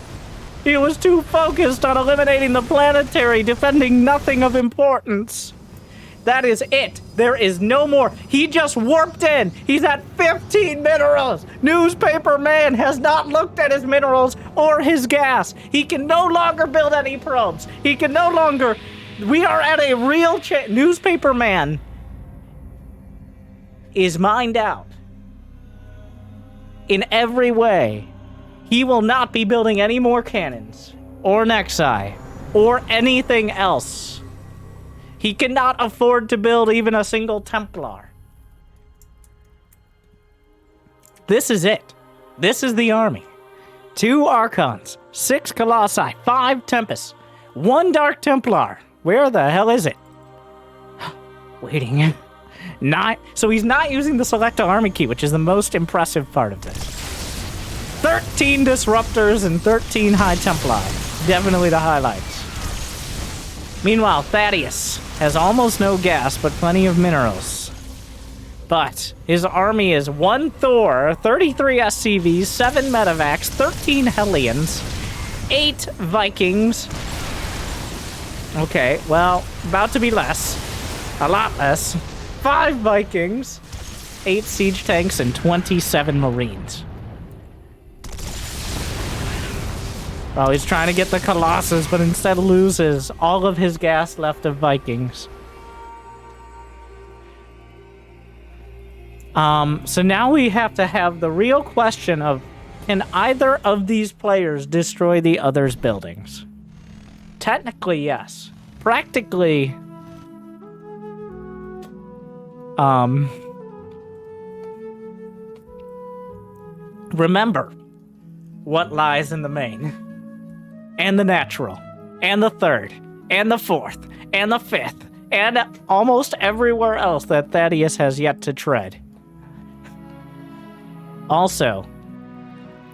He was too focused on eliminating the planetary, defending nothing of importance. That is it. There is no more. He just warped in. He's at 15 minerals. Newspaperman has not looked at his minerals or his gas. He can no longer build any probes. He can no longer... We are at a real Newspaperman is mined out. In every way. He will not be building any more cannons, or Nexi, or anything else. He cannot afford to build even a single Templar. This is it. This is the army. 2 Archons, 6 Colossi, 5 Tempests, 1 Dark Templar. Where the hell is it? Waiting. So he's not using the select army key, which is the most impressive part of this. 13 Disruptors and 13 High Templi. Definitely the highlights. Meanwhile, Thaddeus has almost no gas, but plenty of minerals. But his army is 1 Thor, 33 SCVs, 7 Medivacs, 13 Hellions, 8 Vikings. Okay, well, about to be less. A lot less. 5 Vikings, 8 Siege Tanks, and 27 Marines. Oh, he's trying to get the Colossus, but instead loses all of his gas left of Vikings. So now we have to have the real question of, can either of these players destroy the other's buildings? Technically, yes. Practically, remember what lies in the main. And the natural, and the third, and the fourth, and the fifth, And almost everywhere else that Thaddeus has yet to tread. Also,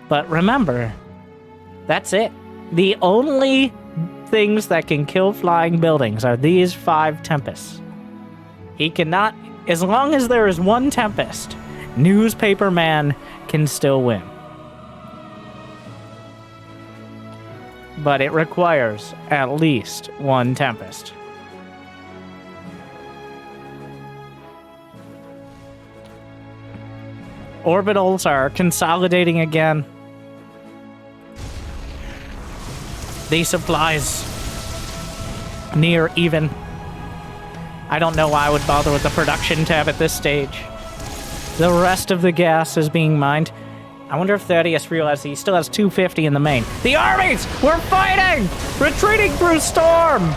but remember, that's it. The only things that can kill flying buildings are these 5 tempests. He cannot, as long as there is one tempest, Newspaperman can still win. But it requires at least one tempest. Orbitals are consolidating again. These supplies near even. I don't know why I would bother with the production tab at this stage. The rest of the gas is being mined. I wonder if Thaddeus realized he still has 250 in the main. The armies! We're fighting! Retreating through storm!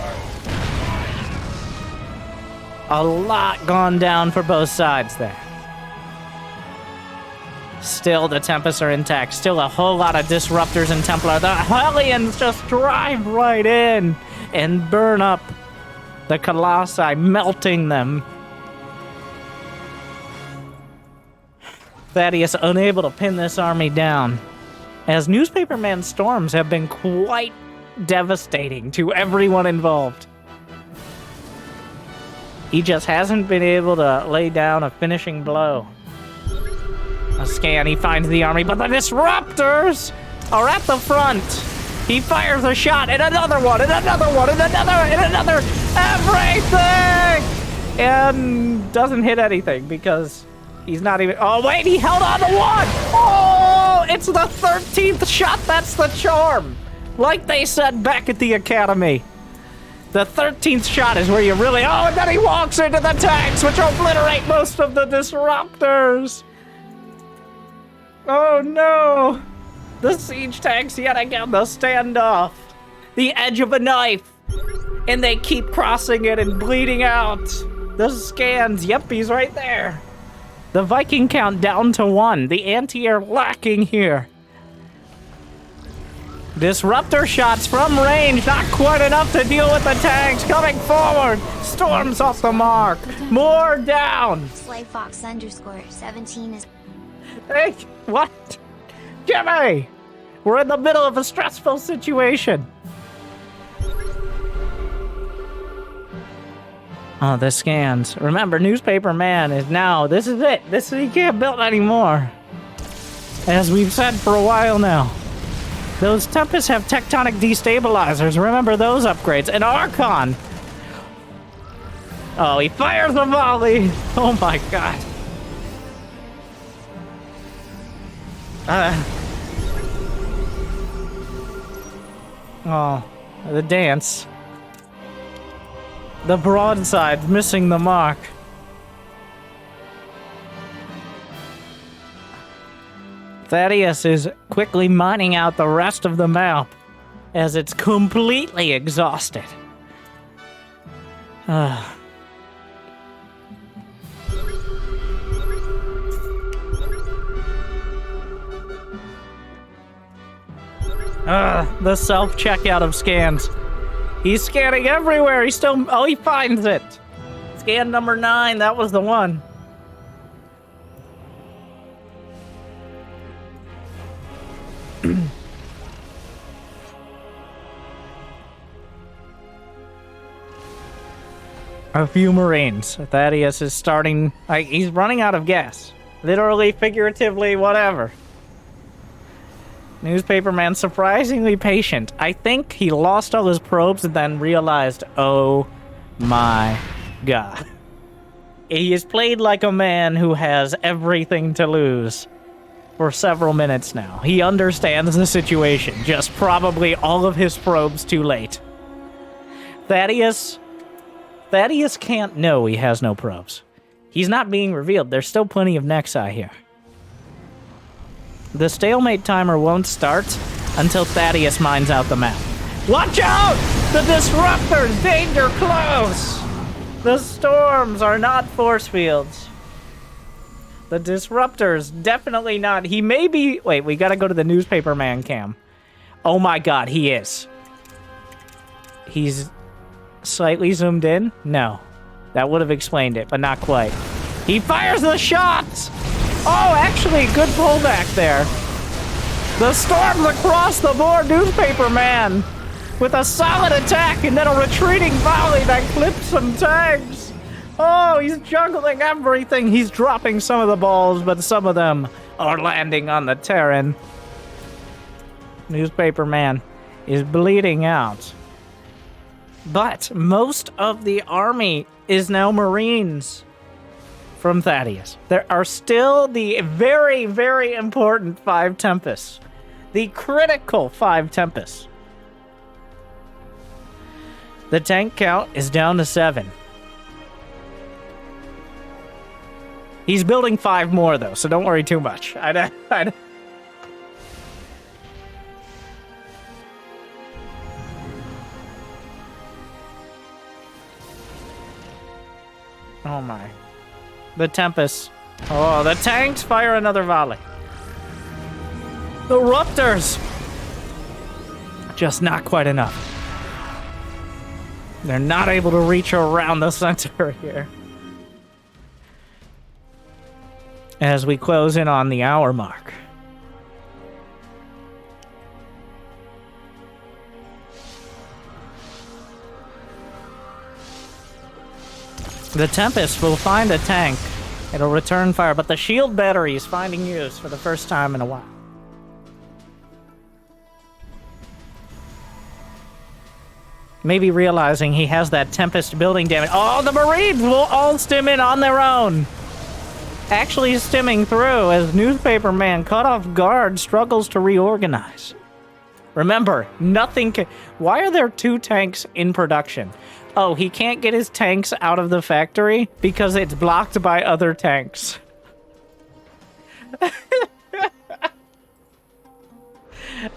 A lot gone down for both sides there. Still, the Tempests are intact. Still a whole lot of Disruptors and Templar. The Hellions just drive right in and burn up the Colossi, melting them. Thaddeus unable to pin this army down, as Newspaperman's storms have been quite devastating to everyone involved. He just hasn't been able to lay down a finishing blow. A scan, he finds the army, but the Disruptors are at the front. He fires a shot, and another one, and another one, and another, and another, everything! And doesn't hit anything because he's not even, oh wait, he held on to one! Oh, it's the 13th shot, that's the charm! Like they said back at the Academy. The 13th shot is where you really, oh, and then he walks into the tanks, which obliterate most of the Disruptors! Oh no! The siege tanks yet again, the standoff. The edge of a knife. And they keep crossing it and bleeding out. The scans, yep, he's right there. The Viking count down to 1. The anti-air lacking here. Disruptor shots from range, not quite enough to deal with the tanks. Coming forward, storms off the mark. More down. Slayfox_17 is... Hey, what? Jimmy! We're in the middle of a stressful situation. Oh, the scans. Remember, Newspaperman is now, this is it. He can't build anymore. As we've said for a while now. Those Tempests have tectonic destabilizers. Remember those upgrades. And Archon. Oh, he fires a volley. Oh my god. Oh, the dance. The broadside missing the mark. Thaddeus is quickly mining out the rest of the map as it's completely exhausted. The self-checkout of scans. He's scanning everywhere. He still... Oh, he finds it. Scan number 9. That was the one. A few Marines. Thaddeus is starting... Like, he's running out of gas. Literally, figuratively, whatever. Newspaperman surprisingly patient. I think he lost all his probes and then realized, oh my god. He has played like a man who has everything to lose for several minutes now. He understands the situation, just probably all of his probes too late. Thaddeus can't know he has no probes. He's not being revealed. There's still plenty of Nexi here. The stalemate timer won't start until Thaddeus mines out the map. Watch out! The Disruptors! Danger close! The storms are not force fields. The Disruptors, definitely not. He may be... Wait, we gotta go to the Newspaperman cam. Oh my god, he is. He's slightly zoomed in? No. That would have explained it, but not quite. He fires the shots! Oh, actually, good pullback there. The storms across the board, Newspaperman, with a solid attack and then a retreating volley that clips some tanks. Oh, he's juggling everything. He's dropping some of the balls, but some of them are landing on the Terran. Newspaperman is bleeding out. But most of the army is now Marines from Thaddeus. There are still the very, very important 5 Tempests. The critical 5 Tempests. The tank count is down to 7. He's building 5 more, though, so don't worry too much. Oh my. The Tempest. Oh, the tanks fire another volley. The Raptors! Just not quite enough. They're not able to reach around the center here. As we close in on the hour mark. The Tempest will find a tank. It'll return fire, but the shield battery is finding use for the first time in a while. Maybe realizing he has that Tempest building damage. Oh, the Marines will all stim in on their own. Actually stimming through as Newspaperman, caught off guard, struggles to reorganize. Remember, nothing can... Why are there 2 tanks in production? Oh, he can't get his tanks out of the factory because it's blocked by other tanks.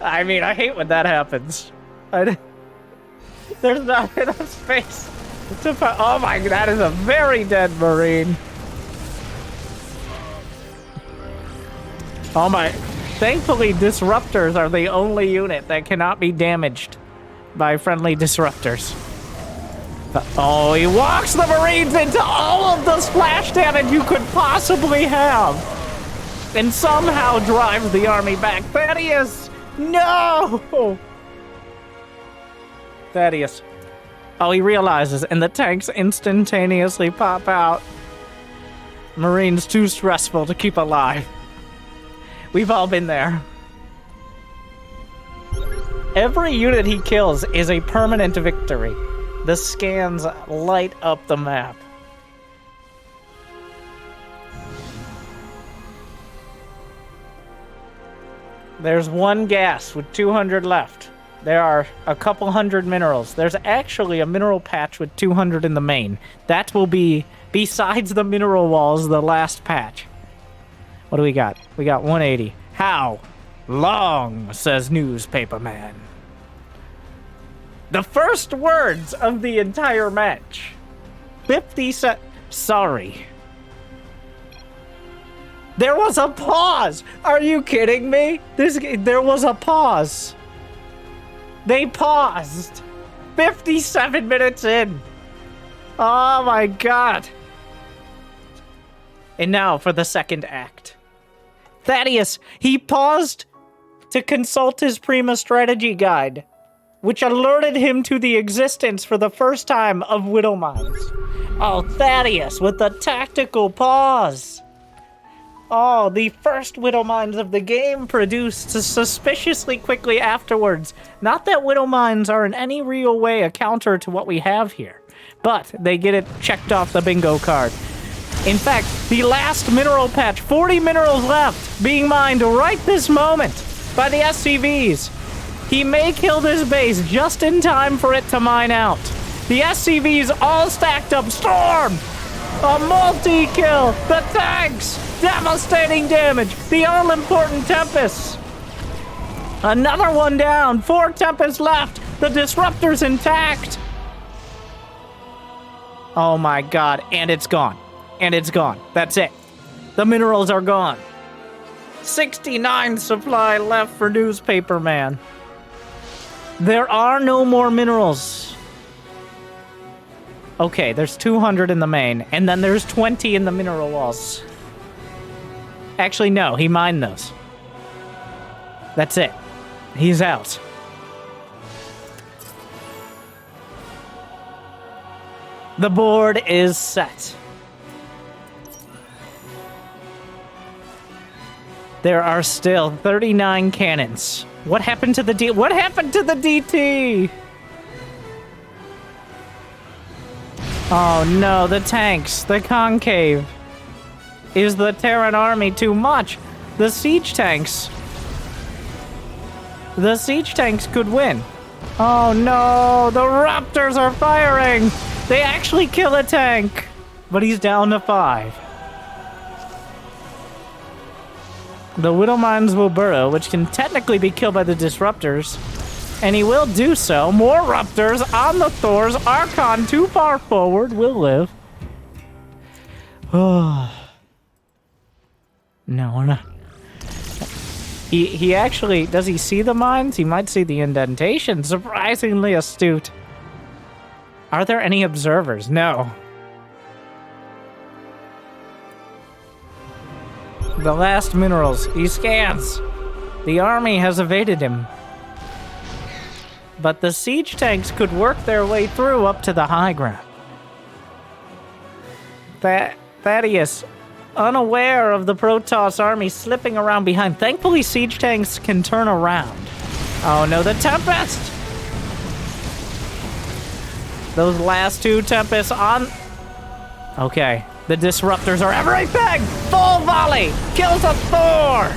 I mean, I hate when that happens. There's not enough space to... Oh my, that is a very dead Marine. Oh my... Thankfully, disruptors are the only unit that cannot be damaged by friendly disruptors. Oh, he walks the Marines into all of the splash damage you could possibly have. And somehow drives the army back. Thaddeus! No! Thaddeus. Oh, he realizes, and the tanks instantaneously pop out. Marines too stressful to keep alive. We've all been there. Every unit he kills is a permanent victory. The scans light up the map. There's 1 gas with 200 left. There are a couple hundred minerals. There's actually a mineral patch with 200 in the main. That will be, besides the mineral walls, the last patch. What do we got? We got 180. How long, says Newspaperman. The first words of the entire match. 50 Sorry. There was a pause! Are you kidding me? There was a pause. They paused. 57 minutes in. Oh my god. And now for the second act. Thaddeus, he paused to consult his Prima strategy guide, which alerted him to the existence for the first time of Widow Mines. Oh, Thaddeus with the tactical pause. Oh, the first Widow Mines of the game produced suspiciously quickly afterwards. Not that Widow Mines are in any real way a counter to what we have here, but they get it checked off the bingo card. In fact, the last mineral patch, 40 minerals left, being mined right this moment by the SCVs. He may kill this base just in time for it to mine out. The SCVs all stacked up. Storm! A multi-kill! The tanks! Devastating damage! The all-important Tempests! Another one down! 4 Tempests left! The Disruptor's intact! Oh my god, and it's gone. And it's gone. That's it. The minerals are gone. 69 supply left for Newspaperman. There are no more minerals. Okay, there's 200 in the main, and then there's 20 in the mineral walls. Actually, no, he mined those. That's it. He's out. The board is set. There are still 39 cannons. What happened to the What happened to the DT? Oh no, the tanks, the concave. Is the Terran army too much? The siege tanks. The siege tanks could win. Oh no, the Raptors are firing. They actually kill a tank, but he's down to 5. The Widow Mines will burrow, which can technically be killed by the Disruptors. And he will do so. More Raptors on the Thors. Archon, too far forward, will live. Oh. No. He actually... Does he see the mines? He might see the indentation. Surprisingly astute. Are there any observers? No. The last minerals. He scans. The army has evaded him. But the siege tanks could work their way through up to the high ground. Thaddeus, unaware of the Protoss army slipping around behind. Thankfully, siege tanks can turn around. Oh no, the Tempest! Those last 2 Tempests on... Okay, the Disruptors are everything! Full volley! Kills a Thor!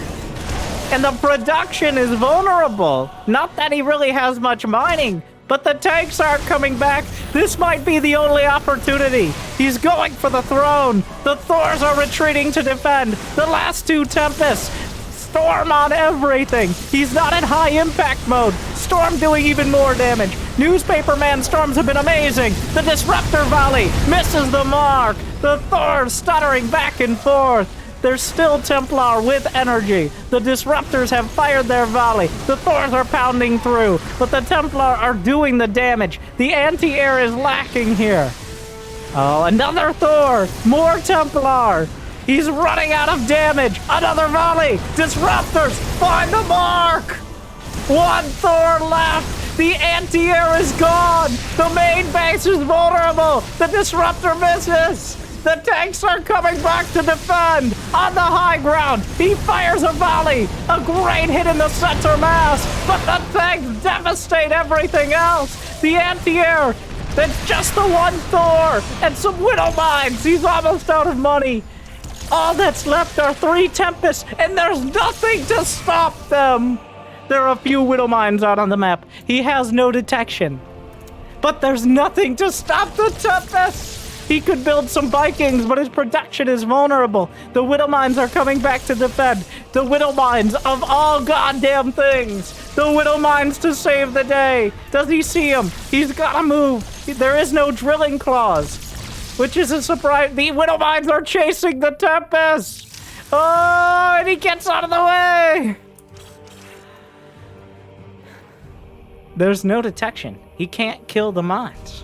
And the production is vulnerable. Not that he really has much mining, but the tanks aren't coming back. This might be the only opportunity. He's going for the throne. The Thors are retreating to defend. The last 2 Tempests. Storm on everything. He's not in high impact mode. Storm doing even more damage. Newspaperman storms have been amazing. The Disruptor volley misses the mark. The Thors stuttering back and forth. There's still Templar with energy. The Disruptors have fired their volley. The Thors are pounding through, but the Templar are doing the damage. The anti-air is lacking here. Oh, another Thor. More Templar. He's running out of damage. Another volley. Disruptors, find the mark. 1 Thor left. The anti-air is gone. The main base is vulnerable. The Disruptor misses. The tanks are coming back to defend. On the high ground, he fires a volley. A great hit in the center mass. But the tanks devastate everything else. The anti-air, that's just the 1 Thor. And some Widow Mines. He's almost out of money. All that's left are 3 Tempests, and there's nothing to stop them. There are a few Widow Mines out on the map. He has no detection. But there's nothing to stop the Tempests. He could build some Vikings, but his production is vulnerable. The Widow Mines are coming back to defend. The Widow Mines of all goddamn things. The Widow Mines to save the day. Does he see him? He's gotta move. There is no drilling clause. Which is a surprise. The Widow Mines are chasing the Tempest. Oh, and he gets out of the way. There's no detection. He can't kill the mines.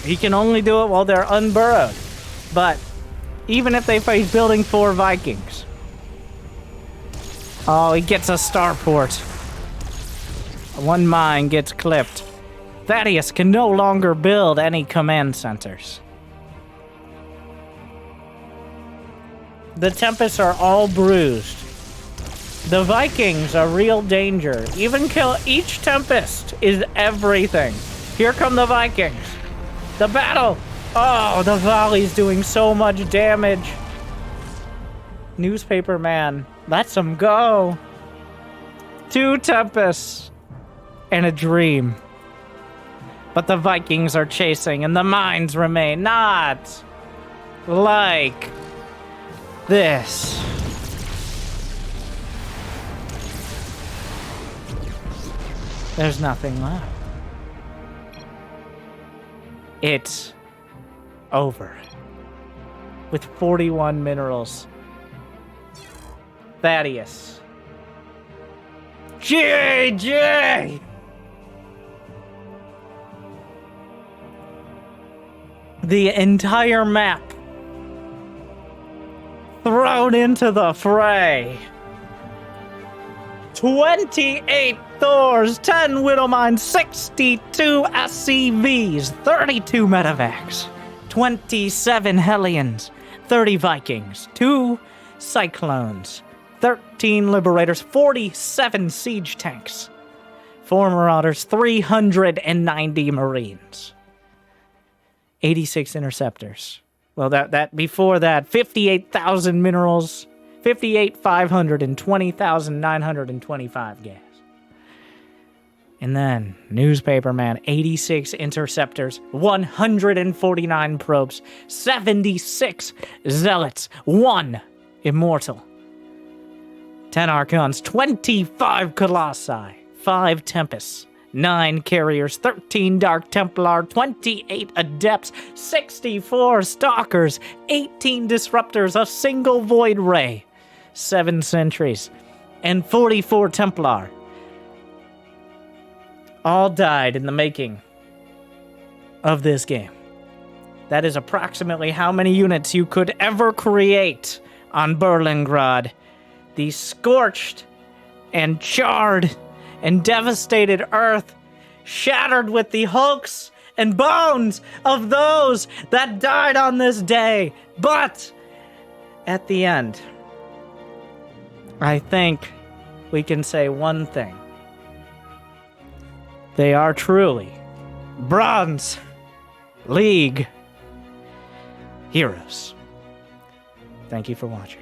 He can only do it while they're unburrowed. But even if they face building 4 Vikings. Oh, he gets a starport. 1 mine gets clipped. Thaddeus can no longer build any command centers. The Tempests are all bruised. The Vikings are real danger. Even kill each Tempest is everything. Here come the Vikings. The battle! Oh, the volley's doing so much damage. Newspaperman, lets him go. 2 Tempests and a dream. But the Vikings are chasing and the mines remain not like this. There's nothing left. It's over. With 41 minerals. Thaddeus. GG! the entire map thrown into the fray. 28 Thors, 10 Widowmines, 62 SCVs, 32 medevacs, 27 Hellions, 30 Vikings, 2 Cyclones, 13 Liberators, 47 Siege Tanks, 4 Marauders, 390 Marines, 86 Interceptors. Well, that before that, 58,000 minerals, 58,500 and 20,925 gas. And then, Newspaperman, 86 Interceptors, 149 Probes, 76 Zealots, 1 Immortal, 10 Archons, 25 Colossi, 5 Tempests, 9 Carriers, 13 Dark Templar, 28 Adepts, 64 Stalkers, 18 Disruptors, a single Void Ray, 7 Sentries, and 44 Templar. All died in the making of this game. That is approximately how many units you could ever create on Berlingrad. The scorched and charred and devastated earth, shattered with the hulks and bones of those that died on this day. But at the end, I think we can say one thing. They are truly Bronze League heroes. Thank you for watching.